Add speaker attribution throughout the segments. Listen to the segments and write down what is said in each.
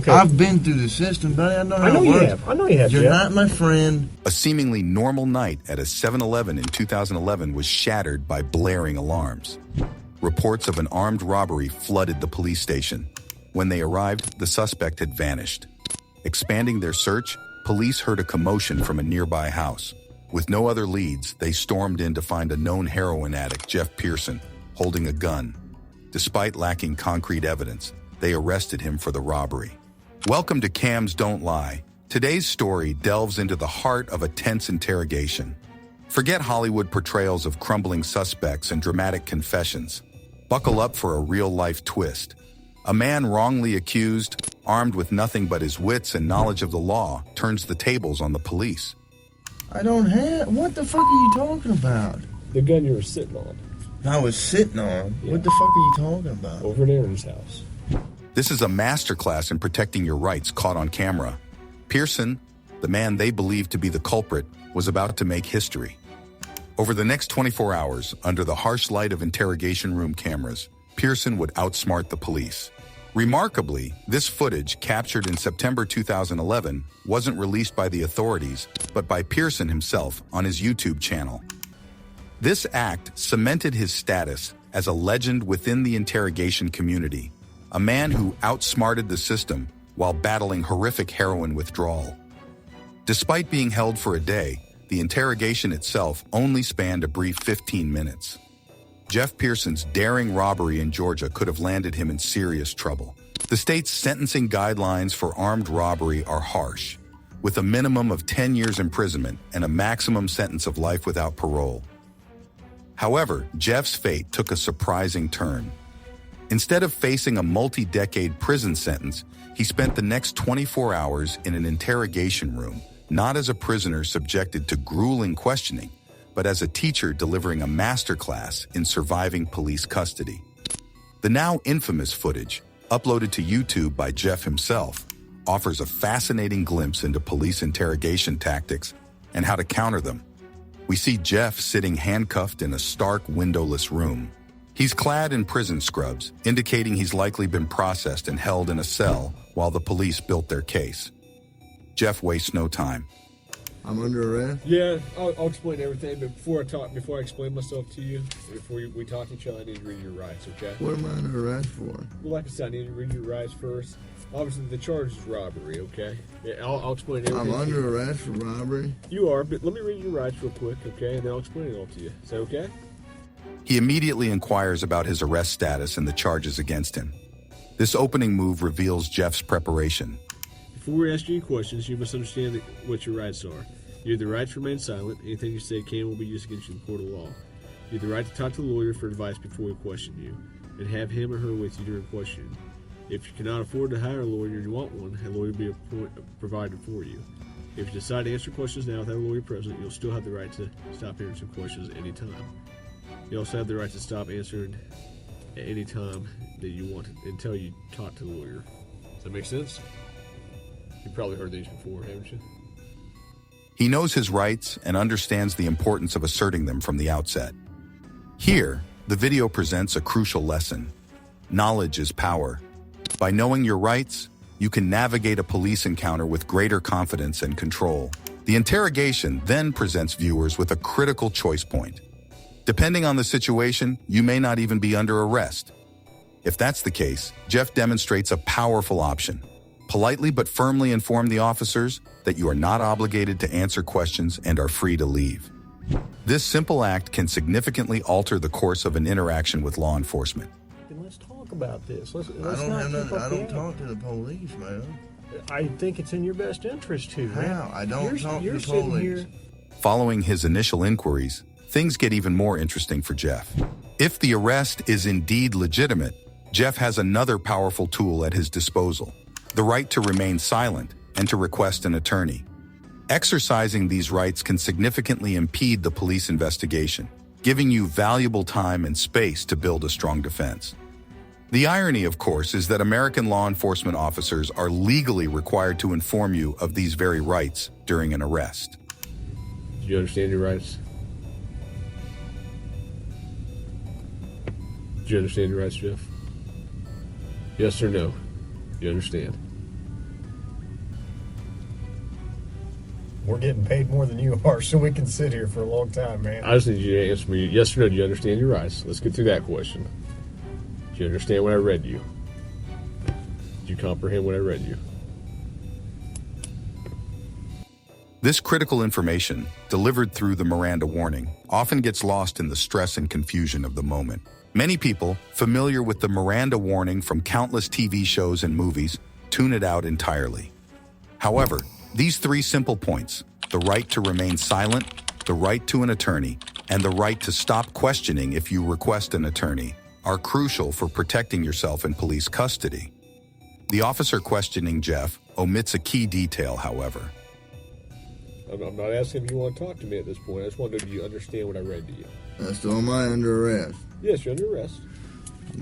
Speaker 1: Okay.
Speaker 2: I've been through the system, buddy. I know how it
Speaker 1: you
Speaker 2: works.
Speaker 1: have. I know you have,
Speaker 2: You're
Speaker 1: Jeff.
Speaker 2: not my friend.
Speaker 3: A seemingly normal night at a 7-Eleven in 2011 was shattered by blaring alarms. Reports of an armed robbery flooded the police station. When they arrived, the suspect had vanished. Expanding their search, police heard a commotion from a nearby house. With no other leads, they stormed in to find a known heroin addict, Jeff Pearson, holding a gun. Despite lacking concrete evidence, they arrested him for the robbery. Welcome to Cams Don't Lie. Today's story delves into the heart of a tense interrogation. Forget Hollywood portrayals of crumbling suspects and dramatic confessions. Buckle up for a real-life twist. A man wrongly accused, armed with nothing but his wits and knowledge of the law, turns the tables on the police.
Speaker 2: I don't have... What the fuck are you talking about?
Speaker 1: The gun you were sitting on.
Speaker 2: I was sitting on?
Speaker 1: Yeah.
Speaker 2: What the fuck are you talking about?
Speaker 1: Over at Aaron's house.
Speaker 3: This is a masterclass in protecting your rights caught on camera. Pearson, the man they believed to be the culprit, was about to make history. Over the next 24 hours, under the harsh light of interrogation room cameras, Pearson would outsmart the police. Remarkably, this footage, captured in September 2011, wasn't released by the authorities, but by Pearson himself on his YouTube channel. This act cemented his status as a legend within the interrogation community, a man who outsmarted the system while battling horrific heroin withdrawal. Despite being held for a day, the interrogation itself only spanned a brief 15 minutes. Jeff Pearson's daring robbery in Georgia could have landed him in serious trouble. The state's sentencing guidelines for armed robbery are harsh, with a minimum of 10 years imprisonment and a maximum sentence of life without parole. However, Jeff's fate took a surprising turn. Instead of facing a multi-decade prison sentence, he spent the next 24 hours in an interrogation room, not as a prisoner subjected to grueling questioning, but as a teacher delivering a masterclass in surviving police custody. The now infamous footage, uploaded to YouTube by Jeff himself, offers a fascinating glimpse into police interrogation tactics and how to counter them. We see Jeff sitting handcuffed in a stark, windowless room. He's clad in prison scrubs, indicating he's likely been processed and held in a cell while the police built their case. Jeff wastes no time.
Speaker 2: I'm under arrest?
Speaker 1: Yeah, I'll explain everything, but before I explain myself to you, before we talk to each other, I need to read your rights, okay?
Speaker 2: What am I under arrest for?
Speaker 1: Well, like I said, I need to read your rights first. Obviously, the charge is robbery, okay? Yeah, I'll explain everything.
Speaker 2: I'm under arrest for robbery?
Speaker 1: You are, but let me read your rights real quick, okay? And then I'll explain it all to you. Is that okay?
Speaker 3: He immediately inquires about his arrest status and the charges against him. This opening move reveals Jeff's preparation.
Speaker 1: Before we ask you any questions, you must understand what your rights are. You have the right to remain silent. Anything you say can will be used against you in the court of law. You have the right to talk to the lawyer for advice before we question you, and have him or her with you during questioning. If you cannot afford to hire a lawyer and you want one, a lawyer will be provided for you. If you decide to answer questions now without a lawyer present, you'll still have the right to stop answering questions at any time. You also have the right to stop answering at any time that you want until you talk to the lawyer. Does that make sense? You've probably heard these before, haven't you?
Speaker 3: He knows his rights and understands the importance of asserting them from the outset. Here, the video presents a crucial lesson. Knowledge is power. By knowing your rights, you can navigate a police encounter with greater confidence and control. The interrogation then presents viewers with a critical choice point. Depending on the situation, you may not even be under arrest. If that's the case, Jeff demonstrates a powerful option. Politely but firmly inform the officers that you are not obligated to answer questions and are free to leave. This simple act can significantly alter the course of an interaction with law enforcement.
Speaker 1: Then let's talk about this. Let's
Speaker 2: I don't talk to the police, man.
Speaker 1: I think it's in your best interest to.
Speaker 2: How?
Speaker 1: Man.
Speaker 2: I don't talk to
Speaker 1: you're
Speaker 2: the
Speaker 1: sitting
Speaker 2: police.
Speaker 1: Here.
Speaker 3: Following his initial inquiries, things get even more interesting for Jeff. If the arrest is indeed legitimate, Jeff has another powerful tool at his disposal: the right to remain silent and to request an attorney. Exercising these rights can significantly impede the police investigation, giving you valuable time and space to build a strong defense. The irony, of course, is that American law enforcement officers are legally required to inform you of these very rights during an arrest.
Speaker 1: Do you understand your rights? Do you understand your rights, Jeff? Yes or no? You understand?
Speaker 4: We're getting paid more than you are, so we can sit here for a long time, man.
Speaker 1: I just need you to answer me yes or no. Do you understand your rights? Let's get through that question. Do you understand what I read you? Do you comprehend what I read you?
Speaker 3: This critical information, delivered through the Miranda warning, often gets lost in the stress and confusion of the moment. Many people, familiar with the Miranda warning from countless TV shows and movies, tune it out entirely. However, these three simple points, the right to remain silent, the right to an attorney, and the right to stop questioning if you request an attorney, are crucial for protecting yourself in police custody. The officer questioning Jeff omits a key detail, however.
Speaker 1: I'm not asking if you want to talk to me at this point. I just want to know, do you understand what I read to you?
Speaker 2: So am I under arrest?
Speaker 1: Yes, you're under arrest.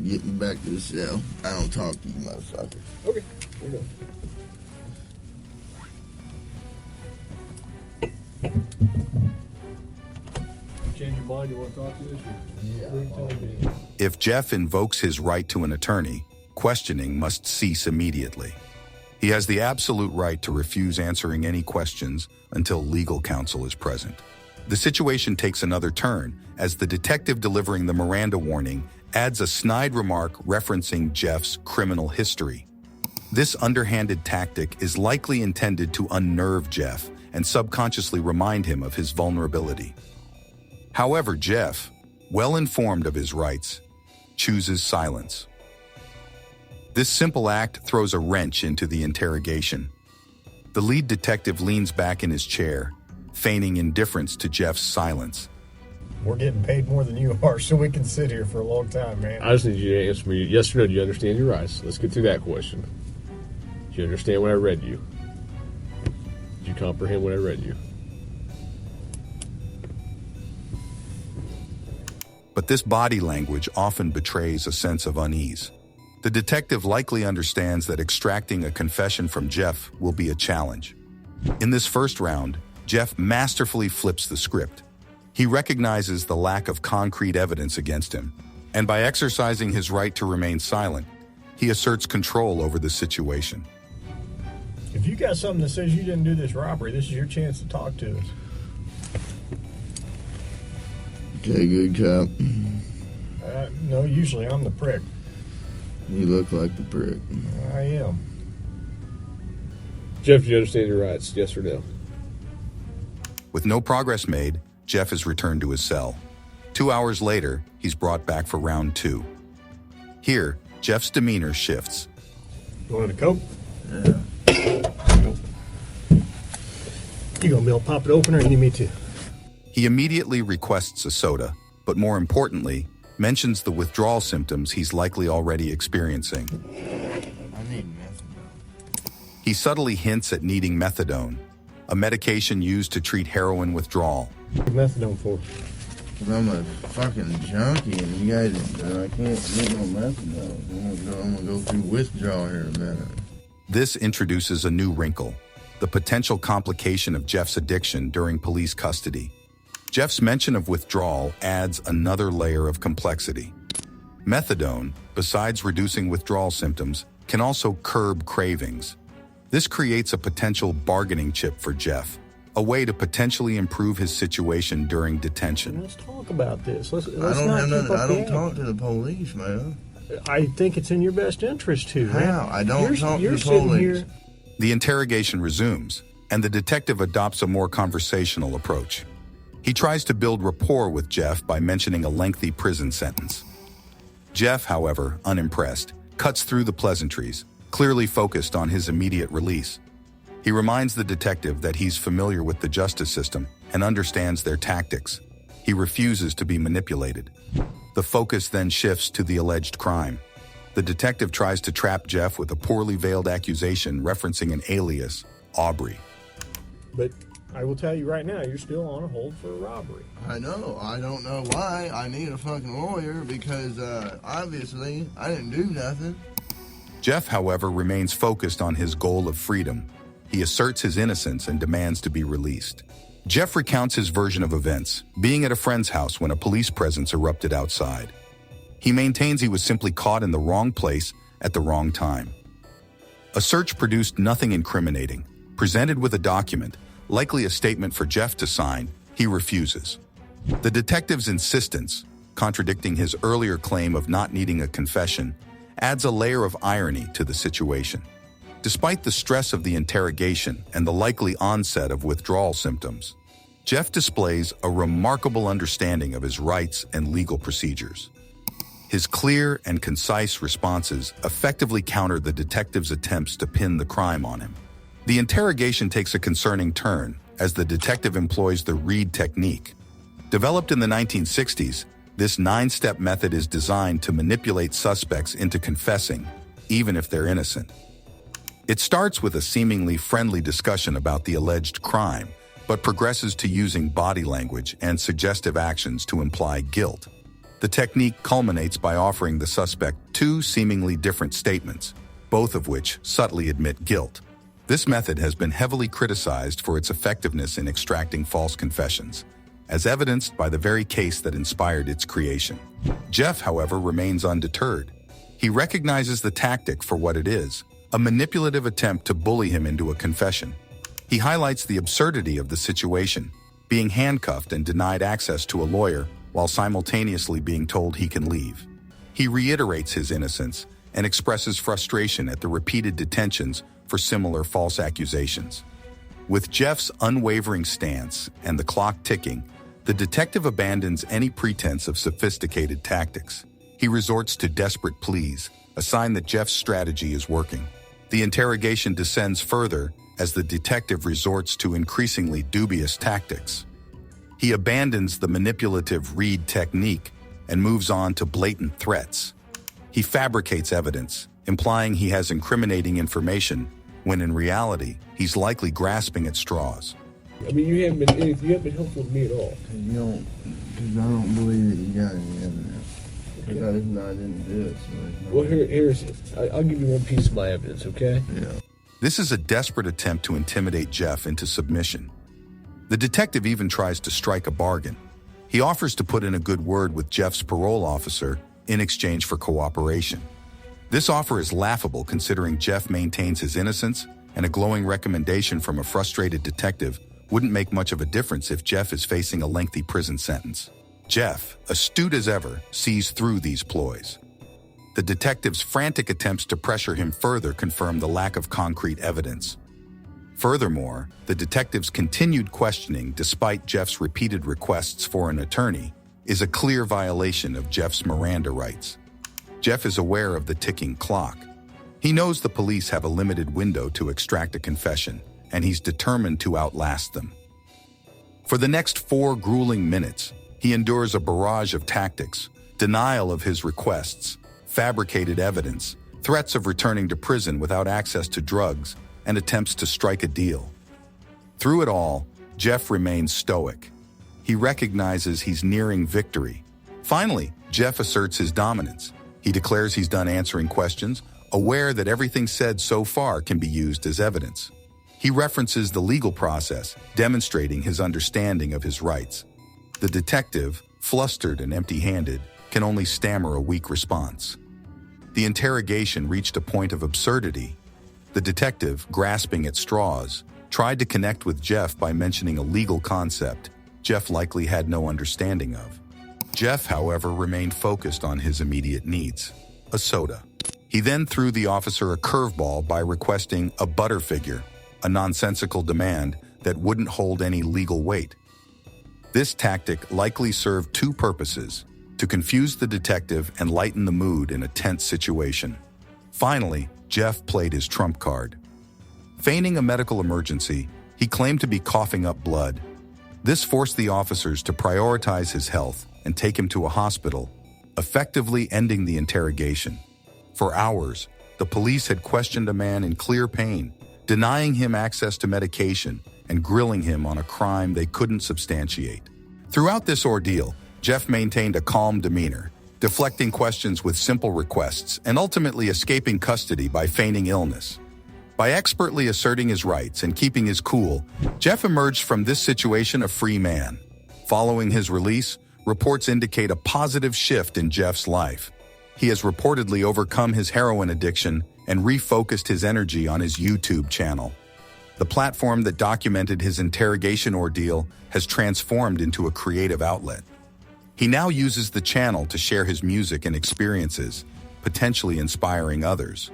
Speaker 2: Get me back to the cell. I don't talk to you, motherfucker.
Speaker 1: Okay, we're done. Change your mind, you want to talk to this?
Speaker 2: Yeah.
Speaker 3: If Jeff invokes his right to an attorney, questioning must cease immediately. He has the absolute right to refuse answering any questions until legal counsel is present. The situation takes another turn as the detective delivering the Miranda warning adds a snide remark referencing Jeff's criminal history. This underhanded tactic is likely intended to unnerve Jeff and subconsciously remind him of his vulnerability. However, Jeff, well informed of his rights, chooses silence. This simple act throws a wrench into the interrogation. The lead detective leans back in his chair, feigning indifference to Jeff's silence.
Speaker 4: We're getting paid more than you are, so we can sit here for a long time, man.
Speaker 1: I just need you to answer me yes or no. Do you understand your rights? Let's get through that question. Do you understand what I read you? Do you comprehend what I read you?
Speaker 3: But this body language often betrays a sense of unease. The detective likely understands that extracting a confession from Jeff will be a challenge. In this first round, Jeff masterfully flips the script. He recognizes the lack of concrete evidence against him, and by exercising his right to remain silent, he asserts control over the situation.
Speaker 4: If you got something that says you didn't do this robbery, this is your chance to talk to us.
Speaker 2: Okay, good cop.
Speaker 4: No, usually I'm the prick.
Speaker 2: You look like the prick.
Speaker 4: I am.
Speaker 1: Jeff, do you understand your rights? Yes or no?
Speaker 3: With no progress made, Jeff is returned to his cell. 2 hours later, he's brought back for round 2. Here, Jeff's demeanor shifts.
Speaker 4: You wanted a Coke?
Speaker 2: Yeah.
Speaker 4: You gonna be able to pop it open or you need me to?
Speaker 3: He immediately requests a soda, but more importantly, mentions the withdrawal symptoms he's likely already experiencing.
Speaker 2: I need methadone.
Speaker 3: He subtly hints at needing methadone, a medication used to treat heroin withdrawal.
Speaker 4: Methadone for?
Speaker 2: Cause I'm a fucking junkie and you guys, I can't get no methadone. I'm gonna go through withdrawal here in a minute.
Speaker 3: This introduces a new wrinkle, the potential complication of Jeff's addiction during police custody. Jeff's mention of withdrawal adds another layer of complexity. Methadone, besides reducing withdrawal symptoms, can also curb cravings. This creates a potential bargaining chip for Jeff, a way to potentially improve his situation during detention.
Speaker 4: Let's talk about this. Let's
Speaker 2: I
Speaker 4: not keep up
Speaker 2: I
Speaker 4: the
Speaker 2: don't
Speaker 4: act.
Speaker 2: talk to the police, man.
Speaker 4: I think it's in your best interest to.
Speaker 2: How?
Speaker 4: Man.
Speaker 2: I don't talk to
Speaker 4: you're
Speaker 2: the
Speaker 4: sitting
Speaker 2: police.
Speaker 4: Here.
Speaker 3: The interrogation resumes, and the detective adopts a more conversational approach. He tries to build rapport with Jeff by mentioning a lengthy prison sentence. Jeff, however, unimpressed, cuts through the pleasantries, clearly focused on his immediate release. He reminds the detective that he's familiar with the justice system and understands their tactics. He refuses to be manipulated. The focus then shifts to the alleged crime. The detective tries to trap Jeff with a poorly veiled accusation referencing an alias, Aubrey.
Speaker 4: But I will tell you right now, you're still on a hold for a robbery.
Speaker 2: I know. I don't know why. I need a fucking lawyer because obviously I didn't do nothing.
Speaker 3: Jeff, however, remains focused on his goal of freedom. He asserts his innocence and demands to be released. Jeff recounts his version of events, being at a friend's house when a police presence erupted outside. He maintains he was simply caught in the wrong place at the wrong time. A search produced nothing incriminating. Presented with a document, likely a statement for Jeff to sign, he refuses. The detective's insistence, contradicting his earlier claim of not needing a confession, adds a layer of irony to the situation. Despite the stress of the interrogation and the likely onset of withdrawal symptoms, Jeff displays a remarkable understanding of his rights and legal procedures. His clear and concise responses effectively counter the detective's attempts to pin the crime on him. The interrogation takes a concerning turn as the detective employs the Reed technique. Developed in the 1960s, this 9-step method is designed to manipulate suspects into confessing, even if they're innocent. It starts with a seemingly friendly discussion about the alleged crime, but progresses to using body language and suggestive actions to imply guilt. The technique culminates by offering the suspect two seemingly different statements, both of which subtly admit guilt. This method has been heavily criticized for its effectiveness in extracting false confessions, as evidenced by the very case that inspired its creation. Jeff, however, remains undeterred. He recognizes the tactic for what it is, a manipulative attempt to bully him into a confession. He highlights the absurdity of the situation, being handcuffed and denied access to a lawyer while simultaneously being told he can leave. He reiterates his innocence and expresses frustration at the repeated detentions for similar false accusations. With Jeff's unwavering stance and the clock ticking, the detective abandons any pretense of sophisticated tactics. He resorts to desperate pleas, a sign that Jeff's strategy is working. The interrogation descends further as the detective resorts to increasingly dubious tactics. He abandons the manipulative Reed technique and moves on to blatant threats. He fabricates evidence, implying he has incriminating information, when in reality, he's likely grasping at straws.
Speaker 1: I mean, you haven't been helpful to me at all.
Speaker 2: Because I don't believe that you got any evidence. Because I just know I didn't do it. So
Speaker 1: Well, here's it. I'll give you one piece of my evidence, okay?
Speaker 2: yeah.
Speaker 3: This is a desperate attempt to intimidate Jeff into submission. The detective even tries to strike a bargain. He offers to put in a good word with Jeff's parole officer in exchange for cooperation. This offer is laughable considering Jeff maintains his innocence, and a glowing recommendation from a frustrated detective wouldn't make much of a difference if Jeff is facing a lengthy prison sentence. Jeff, astute as ever, sees through these ploys. The detective's frantic attempts to pressure him further confirm the lack of concrete evidence. Furthermore, the detective's continued questioning, despite Jeff's repeated requests for an attorney, is a clear violation of Jeff's Miranda rights. Jeff is aware of the ticking clock. He knows the police have a limited window to extract a confession, and he's determined to outlast them. For the next 4 grueling minutes, he endures a barrage of tactics, denial of his requests, fabricated evidence, threats of returning to prison without access to drugs, and attempts to strike a deal. Through it all, Jeff remains stoic. He recognizes he's nearing victory. Finally, Jeff asserts his dominance. He declares he's done answering questions, aware that everything said so far can be used as evidence. He references the legal process, demonstrating his understanding of his rights. The detective, flustered and empty-handed, can only stammer a weak response. The interrogation reached a point of absurdity. The detective, grasping at straws, tried to connect with Jeff by mentioning a legal concept Jeff likely had no understanding of. Jeff, however, remained focused on his immediate needs: a soda. He then threw the officer a curveball by requesting a butter figure, a nonsensical demand that wouldn't hold any legal weight. This tactic likely served 2 purposes: to confuse the detective and lighten the mood in a tense situation. Finally, Jeff played his trump card. Feigning a medical emergency, he claimed to be coughing up blood. This forced the officers to prioritize his health and take him to a hospital, effectively ending the interrogation. For hours, the police had questioned a man in clear pain, denying him access to medication and grilling him on a crime they couldn't substantiate. Throughout this ordeal, Jeff maintained a calm demeanor, deflecting questions with simple requests and ultimately escaping custody by feigning illness. By expertly asserting his rights and keeping his cool, Jeff emerged from this situation a free man. Following his release, reports indicate a positive shift in Jeff's life. He has reportedly overcome his heroin addiction and refocused his energy on his YouTube channel. The platform that documented his interrogation ordeal has transformed into a creative outlet. He now uses the channel to share his music and experiences, potentially inspiring others.